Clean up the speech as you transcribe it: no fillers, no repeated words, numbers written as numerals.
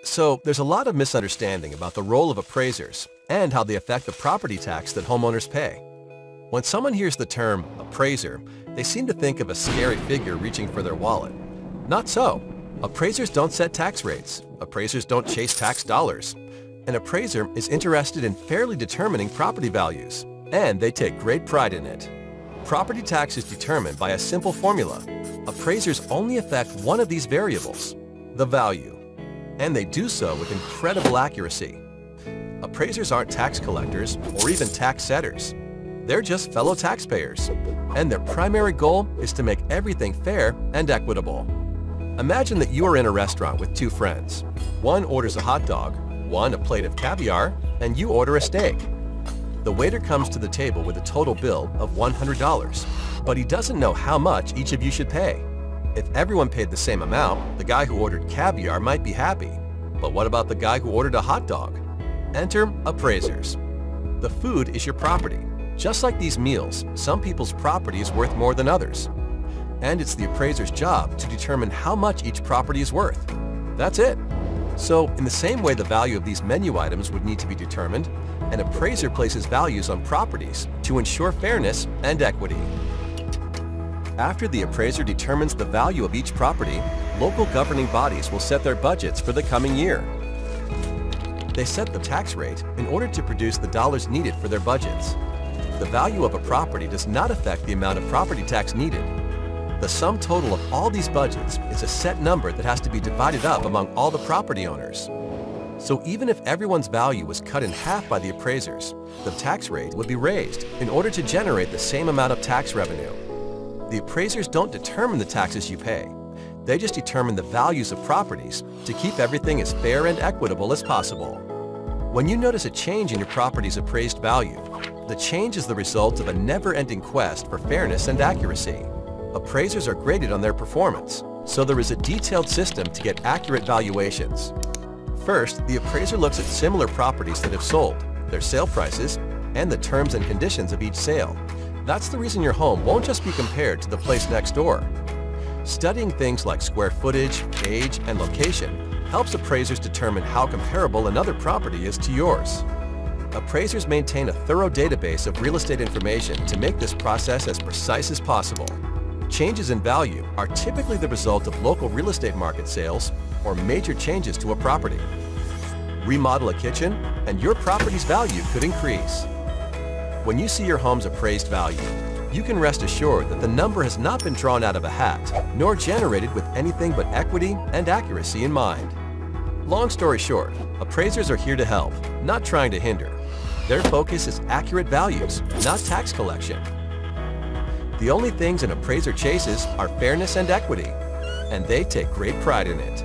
So there's a lot of misunderstanding about the role of appraisers and how they affect the property tax that homeowners pay. When someone hears the term appraiser, they seem to think of a scary figure reaching for their wallet. Not so. Appraisers don't set tax rates. Appraisers don't chase tax dollars. An appraiser is interested in fairly determining property values, and they take great pride in it. Property tax is determined by a simple formula. Appraisers only affect one of these variables, the value, and they do so with incredible accuracy. Appraisers aren't tax collectors or even tax setters. They're just fellow taxpayers, and their primary goal is to make everything fair and equitable. Imagine that you are in a restaurant with two friends. One orders a hot dog, one a plate of caviar, and you order a steak. The waiter comes to the table with a total bill of $100, but he doesn't know how much each of you should pay. If everyone paid the same amount, the guy who ordered caviar might be happy. But what about the guy who ordered a hot dog? Enter appraisers. The food is your property. Just like these meals, some people's property is worth more than others. And it's the appraiser's job to determine how much each property is worth. That's it. So, in the same way the value of these menu items would need to be determined, an appraiser places values on properties to ensure fairness and equity. After the appraiser determines the value of each property, local governing bodies will set their budgets for the coming year. They set the tax rate in order to produce the dollars needed for their budgets. The value of a property does not affect the amount of property tax needed. The sum total of all these budgets is a set number that has to be divided up among all the property owners. So even if everyone's value was cut in half by the appraisers, the tax rate would be raised in order to generate the same amount of tax revenue. The appraisers don't determine the taxes you pay. They just determine the values of properties to keep everything as fair and equitable as possible. When you notice a change in your property's appraised value, the change is the result of a never-ending quest for fairness and accuracy. Appraisers are graded on their performance, so there is a detailed system to get accurate valuations. First, the appraiser looks at similar properties that have sold, their sale prices, and the terms and conditions of each sale. That's the reason your home won't just be compared to the place next door. Studying things like square footage, age, and location helps appraisers determine how comparable another property is to yours. Appraisers maintain a thorough database of real estate information to make this process as precise as possible. Changes in value are typically the result of local real estate market sales or major changes to a property. Remodel a kitchen, and your property's value could increase. When you see your home's appraised value, you can rest assured that the number has not been drawn out of a hat, nor generated with anything but equity and accuracy in mind. Long story short, appraisers are here to help, not trying to hinder. Their focus is accurate values, not tax collection. The only things an appraiser chases are fairness and equity, and they take great pride in it.